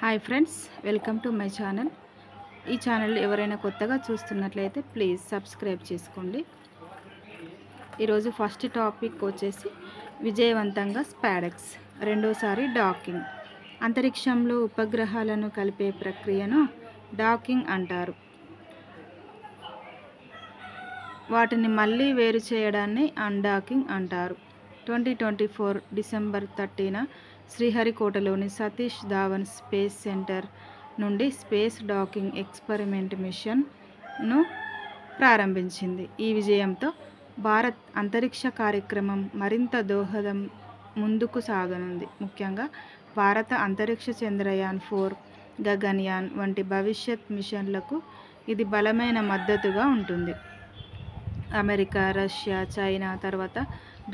Hi friends, welcome to my channel. ఈ channel ఎవరైనా కొత్తగా చూస్తున్నట్లయితే ప్లీజ్ సబ్స్క్రైబ్ చేసుకోండి. ఈరోజు ఫస్ట్ టాపిక్ వచ్చేసి విజయవంతంగా స్పాడెక్స్ రెండోసారి డాకింగ్. అంతరిక్షంలో ఉపగ్రహాలను కలిపే ప్రక్రియను డాకింగ్ అంటారు. వాటిని మళ్ళీ వేరు చేయడాన్ని అన్డాకింగ్ అంటారు. 2024 డిసెంబర్ 30న శ్రీహరికోటలోని సతీష్ ధావన్ స్పేస్ సెంటర్ నుండి స్పేస్ డాకింగ్ ఎక్స్పెరిమెంట్ మిషన్ను ప్రారంభించింది. ఈ విజయంతో భారత్ అంతరిక్ష కార్యక్రమం మరింత దోహదం ముందుకు సాగనుంది. ముఖ్యంగా భారత అంతరిక్ష చంద్రయాన్ 4, గగన్యాన్ వంటి భవిష్యత్ మిషన్లకు ఇది బలమైన మద్దతుగా ఉంటుంది. అమెరికా, రష్యా, చైనా తర్వాత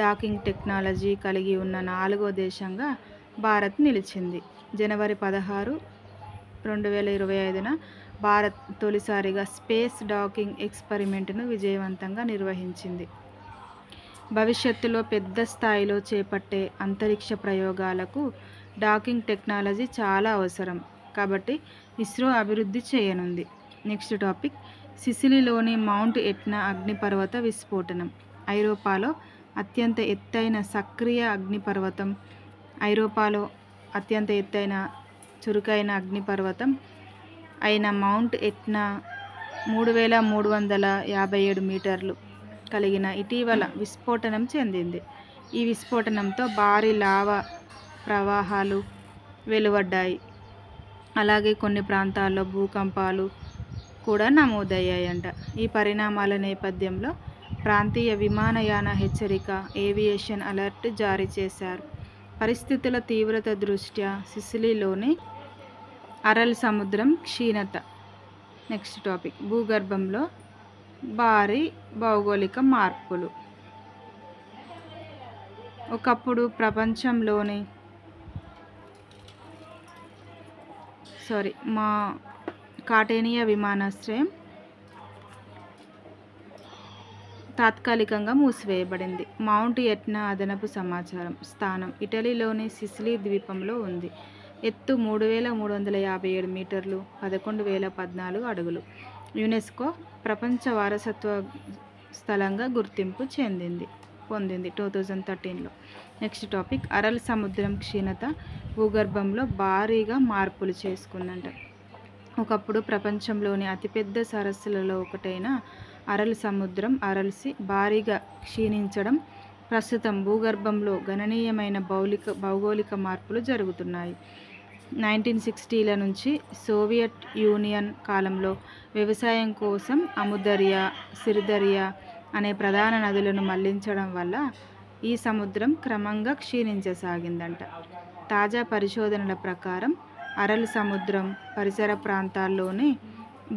డాకింగ్ టెక్నాలజీ కలిగి ఉన్న 4వ దేశంగా భారత్ నిలిచింది. జనవరి 16, 2025న భారత్ తొలిసారిగా స్పేస్ డాకింగ్ ఎక్స్పెరిమెంట్ను విజయవంతంగా నిర్వహించింది. భవిష్యత్తులో పెద్ద స్థాయిలో చేపట్టే అంతరిక్ష ప్రయోగాలకు డాకింగ్ టెక్నాలజీ చాలా అవసరం కాబట్టి ఇస్రో అభివృద్ధి చేయనుంది. నెక్స్ట్ టాపిక్, సిసిలీలోని మౌంట్ ఎట్నా అగ్నిపర్వత విస్ఫోటనం. ఐరోపాలో అత్యంత ఎత్తైన సక్రియ అగ్నిపర్వతం. ఐరోపాలో అత్యంత ఎత్తైన చురుకైన అగ్నిపర్వతం అయిన మౌంట్ ఎట్నా 3357 మీటర్లు కలిగిన ఇటీవల విస్ఫోటనం చెందింది. ఈ విస్ఫోటనంతో భారీ లావా ప్రవాహాలు వెలువడ్డాయి. అలాగే కొన్ని ప్రాంతాల్లో భూకంపాలు కూడా నమోదయ్యాయంట. ఈ పరిణామాల నేపథ్యంలో ప్రాంతీయ విమానయాన హెచ్చరిక, ఏవియేషన్ అలర్ట్ జారీ చేశారు. పరిస్థితుల తీవ్రత దృష్ట్యా సిసిలీలోని అరల్ సముద్రం క్షీణత. నెక్స్ట్ టాపిక్, భూగర్భంలో భారీ భౌగోళిక మార్పులు. ఒకప్పుడు ప్రపంచంలోని కాటేనియా విమానాశ్రయం తాత్కాలికంగా మూసివేయబడింది. మౌంట్ ఎట్నా అదనపు సమాచారం. స్థానం ఇటలీలోని సిసిలీ ద్వీపంలో ఉంది. ఎత్తు 3357 మీటర్లు, 11,014 అడుగులు. యునెస్కో ప్రపంచ వారసత్వ స్థలంగా గుర్తింపు పొందింది 2013లో. నెక్స్ట్ టాపిక్, అరల్ సముద్రం క్షీణత భూగర్భంలో భారీగా మార్పులు చేసుకుందంట. ఒకప్పుడు ప్రపంచంలోని అతిపెద్ద సరస్సులలో ఒకటైన అరల్ సముద్రం అరల్సి భారీగా క్షీణించడం, ప్రస్తుతం భూగర్భంలో గణనీయమైన భౌగోళిక మార్పులు జరుగుతున్నాయి. 1960ల నుంచి సోవియట్ యూనియన్ కాలంలో వ్యవసాయం కోసం అముదర్యా, సిర్దర్యా అనే ప్రధాన నదులను మళ్లించడం వల్ల ఈ సముద్రం క్రమంగా క్షీణించసాగిందంట. తాజా పరిశోధనల ప్రకారం అరల్ సముద్రం పరిసర ప్రాంతాల్లోని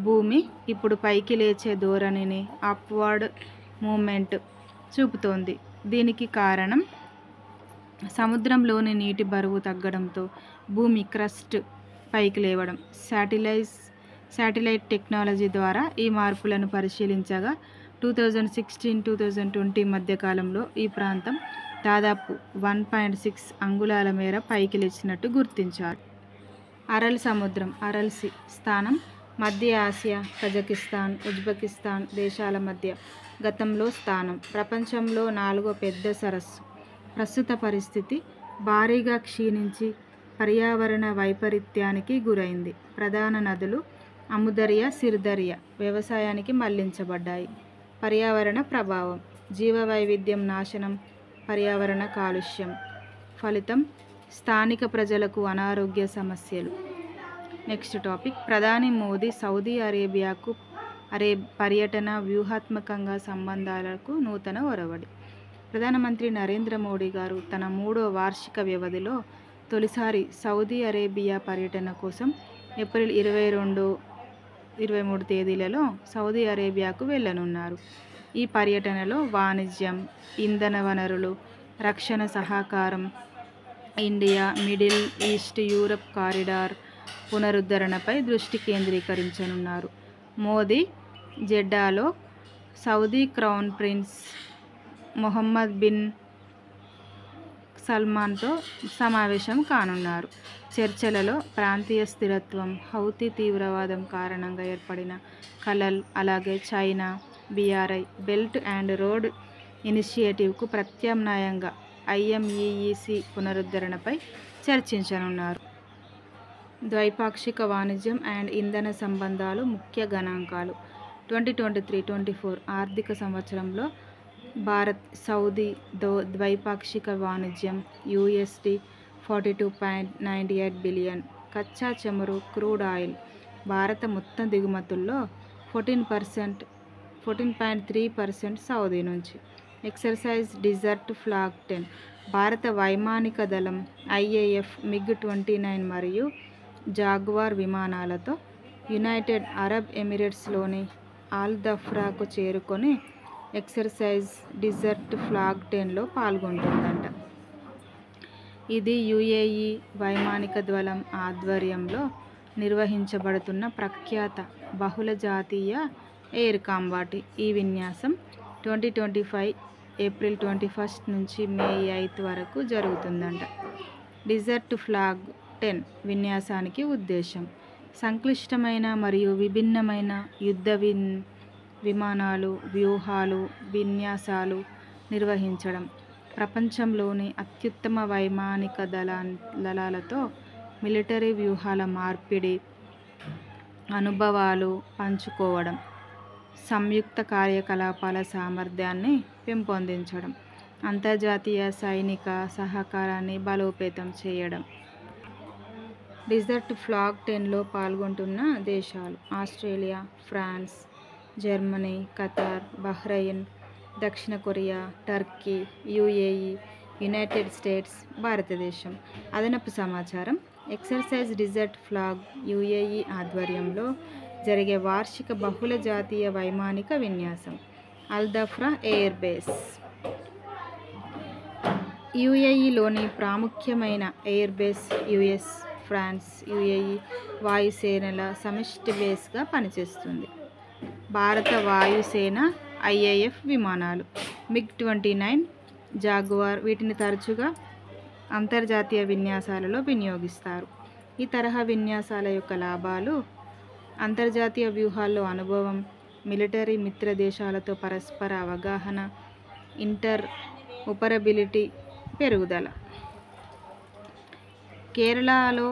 భూమి ఇప్పుడు పైకి లేచే ధోరణిని, అప్వర్డ్ మూమెంట్ చూపుతోంది. దీనికి కారణం సముద్రంలోని నీటి బరువు తగ్గడంతో భూమి క్రస్ట్ పైకి లేవడం. శాటిలైట్ టెక్నాలజీ ద్వారా ఈ మార్పులను పరిశీలించగా 2016-2020 మధ్యకాలంలో ఈ ప్రాంతం దాదాపు 1.6 అంగుళాల మేర పైకి లేచినట్టు గుర్తించారు. అరల్ సముద్రం అరల్సి స్థానం మధ్య ఆసియా, కజకిస్తాన్, ఉజ్బెకిస్తాన్ దేశాల మధ్య. గతంలో స్థానం ప్రపంచంలో 4వ పెద్ద సరస్సు. ప్రస్తుత పరిస్థితి భారీగా క్షీణించి పర్యావరణ వైపరీత్యానికి గురైంది. ప్రధాన నదులు అముదర్యా, సిర్దర్యా వ్యవసాయానికి మళ్లించబడ్డాయి. పర్యావరణ ప్రభావం, జీవవైవిధ్యం నాశనం, పర్యావరణ కాలుష్యం. ఫలితం స్థానిక ప్రజలకు అనారోగ్య సమస్యలు. నెక్స్ట్ టాపిక్, ప్రధాని మోదీ సౌదీ అరేబియాకు పర్యటన వ్యూహాత్మకంగా సంబంధాలకు నూతన ఒరవడి. ప్రధానమంత్రి నరేంద్ర మోడీ గారు తన 3వ వార్షిక వ్యవధిలో తొలిసారి సౌదీ అరేబియా పర్యటన కోసం ఏప్రిల్ 22, 23 తేదీలలో సౌదీ అరేబియాకు వెళ్లనున్నారు. ఈ పర్యటనలో వాణిజ్యం, ఇంధన వనరులు, రక్షణ సహకారం, India, middle east, Europe corridor పునరుద్ధరణపై దృష్టి కేంద్రీకరించనున్నారు. మోదీ జెడ్డాలో Saudi crown prince Mohammed bin సల్మాన్తో సమావేశం కానున్నారు. చర్చలలో ప్రాంతీయ స్థిరత్వం, హౌతీ తీవ్రవాదం కారణంగా ఏర్పడిన ఖలల్, అలాగే China BRI belt and road ఇనిషియేటివ్కు ప్రత్యామ్నాయంగా IMEEC పునరుద్ధరణపై చర్చించనున్నారు. ద్వైపాక్షిక వాణిజ్యం అండ్ ఇంధన సంబంధాలు ముఖ్య గణాంకాలు. 2023-24 ఆర్థిక సంవత్సరంలో భారత్ సౌదీ ద్వైపాక్షిక వాణిజ్యం $42.98 బిలియన్. కచ్చా చమురు క్రూడ్ ఆయిల్ భారత మొత్తం దిగుమతుల్లో 14.3% సౌదీ నుంచి. ఎక్సర్సైజ్ డిజర్ట్ ఫ్లాగ్ 10 భారత వైమానిక దళం IAF MiG-29 మరియు జాగ్వార్ విమానాలతో యునైటెడ్ అరబ్ ఎమిరేట్స్లోని అల్ ధఫ్రాకు చేరుకొని ఎక్సర్సైజ్ డిజర్ట్ ఫ్లాగ్ 10లో పాల్గొంటుందంట. ఇది UAE వైమానిక దళం ఆధ్వర్యంలో నిర్వహించబడుతున్న ప్రఖ్యాత బహుళ జాతీయ ఎయిర్ కాంబాట్. ఈ విన్యాసం 2025 ఏప్రిల్ 21 నుంచి మే 8 వరకు జరుగుతుందంట. డిజర్ట్ ఫ్లాగ్ 10 విన్యాసానికి ఉద్దేశం సంక్లిష్టమైన మరియు విభిన్నమైన యుద్ధ విమానాలు, వ్యూహాలు, విన్యాసాలు నిర్వహించడం, ప్రపంచంలోని అత్యుత్తమ వైమానిక దళాలతో మిలిటరీ వ్యూహాల మార్పిడి, అనుభవాలు పంచుకోవడం, సంయుక్త కార్యకలాపాల సామర్థ్యాన్ని పెంపొందించడం, అంతర్జాతీయ సైనిక సహకారాన్ని బలోపేతం చేయడం. డిజర్ట్ ఫ్లాగ్ 10లో పాల్గొంటున్న దేశాలు Australia, France, Germany, Qatar, Bahrain, దక్షిణ Korea, Turkey, UAE, United States, భారతదేశం. అదనపు సమాచారం ఎక్సర్సైజ్ డిజర్ట్ ఫ్లాగ్ UAE ఆధ్వర్యంలో జరిగే వార్షిక బహుళ జాతీయ వైమానిక విన్యాసం. అల్ ధఫ్రా ఎయిర్ బేస్ UAEలోని ప్రాముఖ్యమైన air base. US, France, UAE వాయుసేనల సమిష్టి బేస్గా పనిచేస్తుంది. భారత వాయుసేన IAF విమానాలు MiG-29, జాగ్వార్ వీటిని తరచుగా అంతర్జాతీయ విన్యాసాలలో వినియోగిస్తారు. ఈ తరహా విన్యాసాల యొక్క లాభాలు అంతర్జాతీయ వ్యూహాల్లో అనుభవం, మిలిటరీ మిత్ర దేశాలతో పరస్పర అవగాహన, ఇంటర్ఆపరబిలిటీ పెరుగుదల. కేరళలో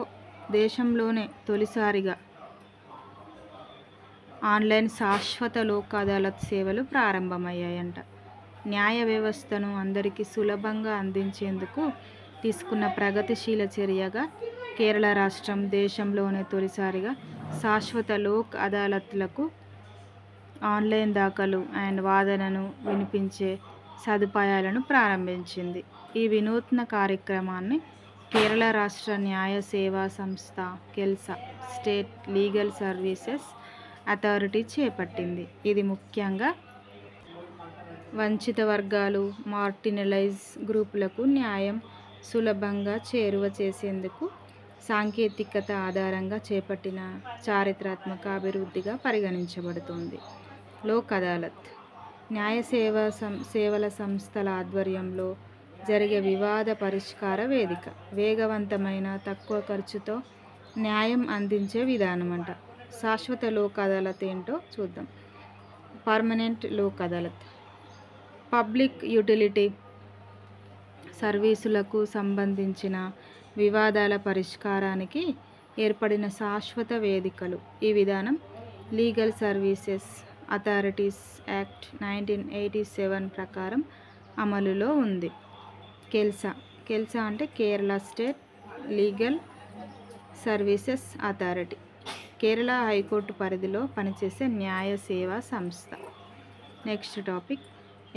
దేశంలోనే తొలిసారిగా ఆన్లైన్ శాశ్వత లోక్ అదాలత్ సేవలు ప్రారంభమయ్యాయంట. న్యాయ వ్యవస్థను అందరికీ సులభంగా అందించేందుకు తీసుకున్న ప్రగతిశీల చర్యగా కేరళ రాష్ట్రం దేశంలోనే తొలిసారిగా శాశ్వత లోక్ అదాలత్లకు ఆన్లైన్ దాఖలు అండ్ వాదనను వినిపించే సదుపాయాలను ప్రారంభించింది. ఈ వినూత్న కార్యక్రమాన్ని కేరళ రాష్ట్ర న్యాయ సేవా సంస్థ కెల్సా స్టేట్ లీగల్ సర్వీసెస్ అథారిటీ చేపట్టింది. ఇది ముఖ్యంగా వంచిత వర్గాలు, మార్టినలైజ్ గ్రూపులకు న్యాయం సులభంగా చేరువ చేసేందుకు సాంకేతికత ఆధారంగా చేపట్టిన చారిత్రాత్మక అభివృద్ధిగా పరిగణించబడుతుంది. లోక్ అదాలత్ న్యాయ సేవల సంస్థల ఆధ్వర్యంలో జరిగే వివాద పరిష్కార వేదిక. వేగవంతమైన, తక్కువ ఖర్చుతో న్యాయం అందించే విధానమంట. శాశ్వత లోక్ అదాలత్ ఏంటో చూద్దాం. Permanent Lok Adalat public utility సర్వీసులకు సంబంధించిన వివాదాల పరిష్కారానికి ఏర్పడిన శాశ్వత వేదికలు. ఈ విధానం లీగల్ సర్వీసెస్ అథారిటీస్ యాక్ట్ 1987 ప్రకారం అమలులో ఉంది. కెల్సా అంటే Kerala state legal services authority Kerala high court పరిధిలో పనిచేసే న్యాయ సేవా సంస్థ. నెక్స్ట్ టాపిక్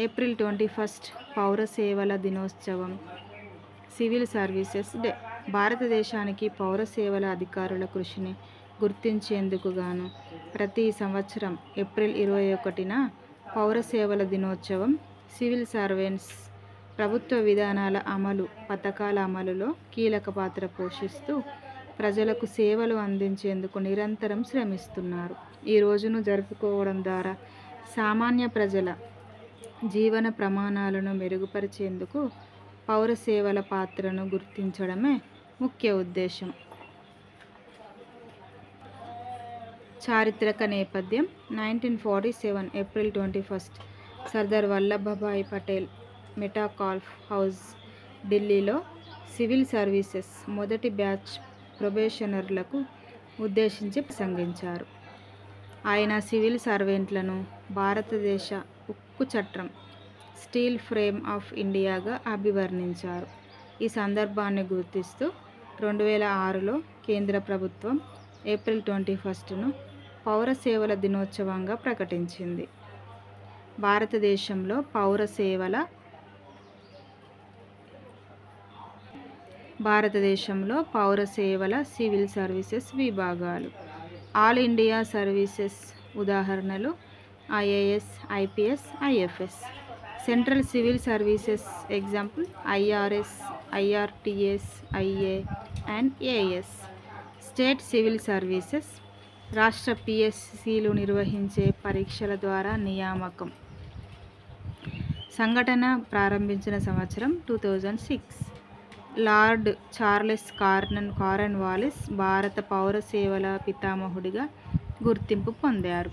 ఏప్రిల్ 21 పౌర సేవల దినోత్సవం, సివిల్ సర్వీసెస్ డే. భారతదేశానికి పౌర సేవల అధికారుల కృషిని గుర్తించేందుకు గాను ప్రతి సంవత్సరం ఏప్రిల్ 21న పౌర సేవల దినోత్సవం. సివిల్ సర్వెంట్స్ ప్రభుత్వ విధానాల అమలు, పథకాల అమలులో కీలక పాత్ర పోషిస్తూ ప్రజలకు సేవలు అందించేందుకు నిరంతరం శ్రమిస్తున్నారు. ఈ రోజును జరుపుకోవడం ద్వారా సామాన్య ప్రజల జీవన ప్రమాణాలను మెరుగుపరిచేందుకు పౌర సేవల పాత్రను గుర్తించడమే ముఖ్య ఉద్దేశం. చారిత్రక నేపథ్యం 1947 ఏప్రిల్ 21 సర్దార్ వల్లభభాయ్ పటేల్ మెటాకాల్ఫ్ హౌస్, ఢిల్లీలో సివిల్ సర్వీసెస్ మొదటి బ్యాచ్ ప్రొబేషనర్లకు ఉద్దేశించి ప్రసంగించారు. ఆయన సివిల్ సర్వెంట్లను భారతదేశ ఉక్కు చట్టం స్టీల్ ఫ్రేమ్ ఆఫ్ ఇండియాగా అభివర్ణించారు. ఈ సందర్భాన్ని గుర్తిస్తూ 2006లో కేంద్ర ప్రభుత్వం ఏప్రిల్ 21ను పౌర సేవల దినోత్సవంగా ప్రకటించింది. భారతదేశంలో పౌర సేవల సివిల్ సర్వీసెస్ విభాగాలు. ఆల్ ఇండియా సర్వీసెస్ ఉదాహరణలు IAS, IPS, IFS. Central civil services example IRS, IRTS, IA and AS. State civil services రాష్ట్ర పిఎస్సిలు నిర్వహించే పరీక్షల ద్వారా నియామకం. సంఘటన ప్రారంభించిన సంవత్సరం 2006. లార్డ్ చార్లెస్ కార్న్వాలిస్ భారత పౌర సేవల పితామహుడిగా గుర్తింపు పొందారు.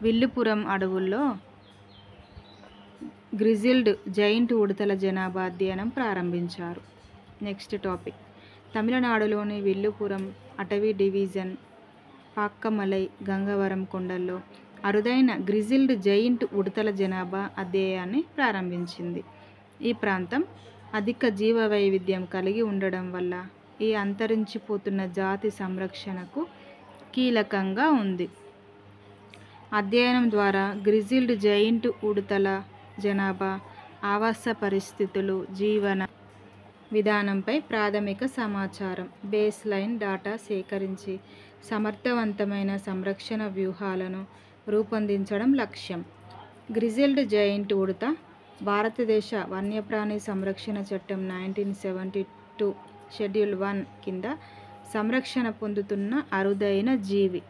విల్లుపురం అడవుల్లో గ్రిజిల్డ్ జైంట్ ఉడతల జనాభా అధ్యయనం ప్రారంభించారు. Next topic. తమిళనాడులోని విల్లుపురం అటవీ డివిజన్ పాక్కమలై, గంగవరం కొండల్లో అరుదైన గ్రిజిల్డ్ జైంట్ ఉడతల జనాభా అధ్యయనాన్ని ప్రారంభించింది. ఈ ప్రాంతం అధిక జీవ వైవిధ్యం కలిగి ఉండడం వల్ల ఈ అంతరించిపోతున్న జాతి సంరక్షణకు కీలకంగా ఉంది. అధ్యయనం ద్వారా గ్రిజిల్డ్ జైంట్ ఉడతల జనాభా, ఆవాస పరిస్థితులు, జీవన విధానంపై ప్రాథమిక సమాచారం, బేస్ లైన్ డాటా సేకరించి సమర్థవంతమైన సంరక్షణ వ్యూహాలను రూపొందించడం లక్ష్యం. గ్రిజిల్డ్ జైంట్ ఉడత భారతదేశ వన్యప్రాణి సంరక్షణ చట్టం 1972 షెడ్యూల్ 1 కింద సంరక్షణ పొందుతున్న అరుదైన జీవి.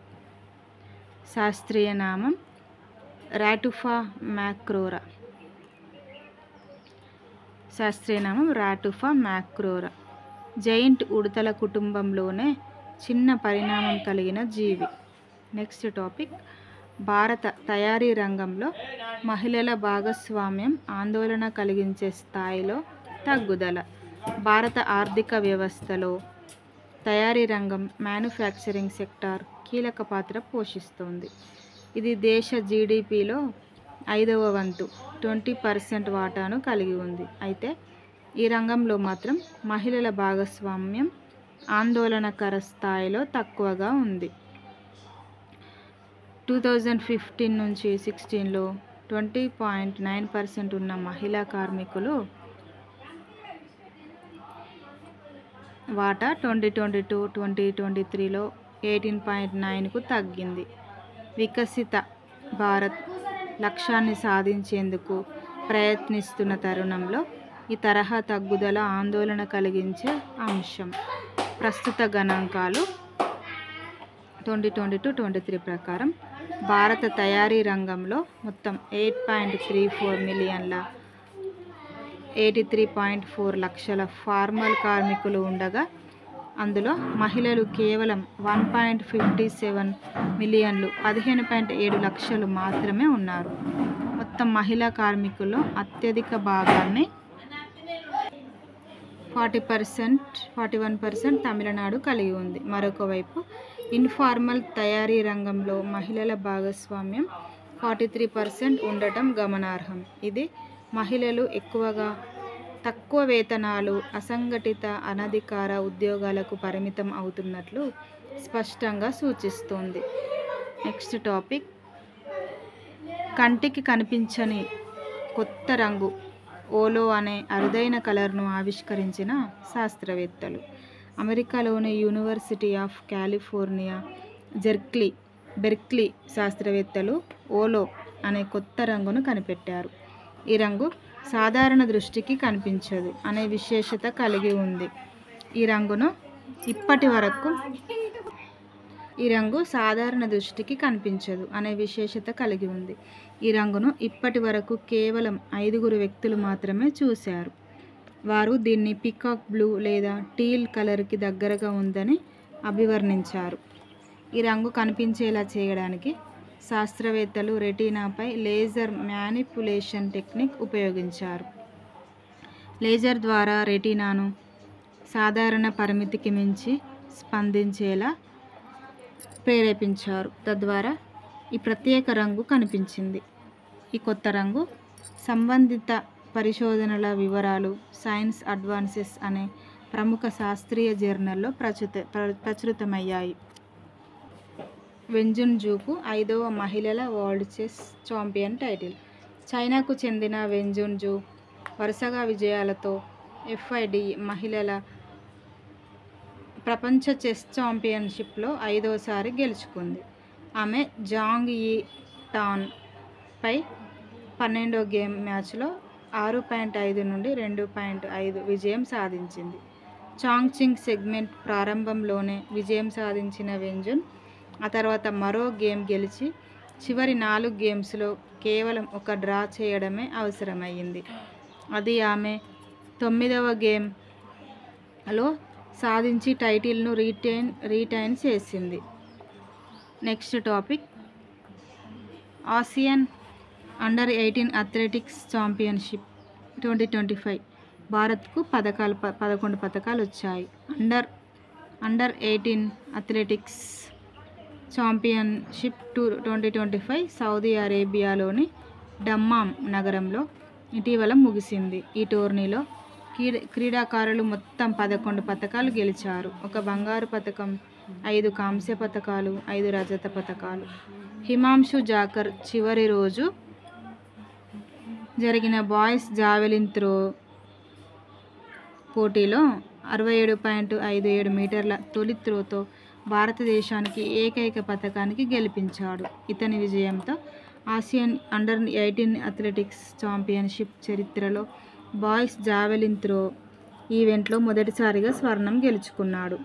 శాస్త్రీయ నామం రాటుఫా మ్యాక్రోరా. జైంట్ ఉడతల కుటుంబంలోనే చిన్న పరిణామం కలిగిన జీవి. Next topic. భారత తయారీ రంగంలో మహిళల భాగస్వామ్యం ఆందోళన కలిగించే స్థాయిలో తగ్గుదల. భారత ఆర్థిక వ్యవస్థలో తయారీ రంగం, మ్యానుఫ్యాక్చరింగ్ సెక్టార్ కీలక పాత్ర పోషిస్తోంది. ఇది దేశ జీడిపిలో 5వ వంతు 20% వాటాను కలిగి ఉంది. అయితే ఈ రంగంలో మాత్రం మహిళల భాగస్వామ్యం ఆందోళనకర స్థాయిలో తక్కువగా ఉంది. 2015 నుంచి 16లో 20.9% ఉన్న మహిళా కార్మికులు వాటా 2022-2023లో 18.9కు తగ్గింది. వికసిత భారత్ లక్ష్యాన్ని సాధించేందుకు ప్రయత్నిస్తున్న తరుణంలో ఈ తరహా తగ్గుదల ఆందోళన కలిగించే అంశం. ప్రస్తుత గణాంకాలు 2022-23 ప్రకారం భారత తయారీ రంగంలో మొత్తం 8.34 మిలియన్ల 83.4 లక్షల ఫార్మల్ కార్మికులు ఉండగా అందులో మహిళలు కేవలం 1.57 మిలియన్లు 15.7 లక్షలు మాత్రమే ఉన్నారు. మొత్తం మహిళా కార్మికుల్లో అత్యధిక భాగాన్ని 41% తమిళనాడు కలిగి ఉంది. మరొక వైపు ఇన్ఫార్మల్ తయారీ రంగంలో మహిళల భాగస్వామ్యం 43% ఉండటం గమనార్హం. ఇది మహిళలు తక్కువ వేతనాలు, అసంఘటిత, అనధికార ఉద్యోగాలకు పరిమితం అవుతున్నట్లు స్పష్టంగా సూచిస్తోంది. Next topic. కంటికి కనిపించని కొత్త రంగు ఓలో అనే అరుదైన కలర్ను ఆవిష్కరించిన శాస్త్రవేత్తలు. అమెరికాలోని యూనివర్సిటీ ఆఫ్ కాలిఫోర్నియా బెర్క్లీ శాస్త్రవేత్తలు ఓలో అనే కొత్త రంగును కనిపెట్టారు. ఈ రంగు సాధారణ దృష్టికి కనిపించదు అనే విశేషత కలిగి ఉంది. ఈ రంగును ఇప్పటి వరకు ఈ రంగు సాధారణ దృష్టికి కనిపించదు అనే విశేషత కలిగి ఉంది. ఈ రంగును ఇప్పటి వరకు కేవలం 5 వ్యక్తులు మాత్రమే చూశారు. వారు దీన్ని పికాక్ బ్లూ లేదా టీల్ కలర్కి దగ్గరగా ఉందని అభివర్ణించారు. ఈ రంగు కనిపించేలా చేయడానికి శాస్త్రవేత్తలు రెటీనాపై లేజర్ మ్యానిపులేషన్ టెక్నిక్ ఉపయోగించారు. లేజర్ ద్వారా రెటీనాను సాధారణ పరిమితికి మించి స్పందించేలా ప్రేరేపించారు. తద్వారా ఈ ప్రత్యేక రంగు కనిపించింది. ఈ కొత్త రంగు సంబంధిత పరిశోధనల వివరాలు సైన్స్ అడ్వాన్సెస్ అనే ప్రముఖ శాస్త్రీయ జర్నల్లో ప్రచురితమయ్యాయి. వెన్ జున్ జూకు 5వ మహిళల వరల్డ్ చెస్ ఛాంపియన్ టైటిల్. చైనాకు చెందిన వెన్ జున్ జూ వరుసగా విజయాలతో FIDE మహిళల ప్రపంచ చెస్ ఛాంపియన్షిప్లో 5వసారి గెలుచుకుంది. ఆమె జాంగ్ యీ టాన్ పై 12వ గేమ్ మ్యాచ్లో 6.5 నుండి 2.5 విజయం సాధించింది. చాంగ్ చింగ్ సెగ్మెంట్ ప్రారంభంలోనే విజయం సాధించిన వెన్ జున్ ఆ తర్వాత మరో గేమ్ గెలిచి చివరి 4 గేమ్స్లో కేవలం ఒక డ్రా చేయడమే అవసరమయ్యింది. అది ఆమె 9వ గేమ్లో సాధించి టైటిల్ను రీటైన్ చేసింది. Next topic Asian under eighteen athletics championship 2025. భారత్కు 11 పథకాలు వచ్చాయి. అండర్-18 అథ్లెటిక్స్ ఛాంపియన్షిప్ 2025 సౌదీ అరేబియాలోని దమ్మామ్ నగరంలో ఇటీవల ముగిసింది. ఈ టోర్నీలో క్రీడాకారులు మొత్తం 11 పథకాలు గెలిచారు. 1 బంగారు పథకం, 5 కాంస్య పథకాలు, 5 రజత పథకాలు. హిమాంశు జాకర్ చివరి రోజు జరిగిన బాయ్స్ జావెలిన్ త్రో పోటీలో 67.57 మీటర్ల తొలి త్రోతో భారతదేశానికి ఏకైక పథకానికి గెలిపించాడు. ఇతని విజయంతో ఆసియన్ అండర్-18 అథ్లెటిక్స్ ఛాంపియన్షిప్ చరిత్రలో బాయ్స్ జావెలిన్ త్రో ఈవెంట్లో మొదటిసారిగా స్వర్ణం గెలుచుకున్నాడు.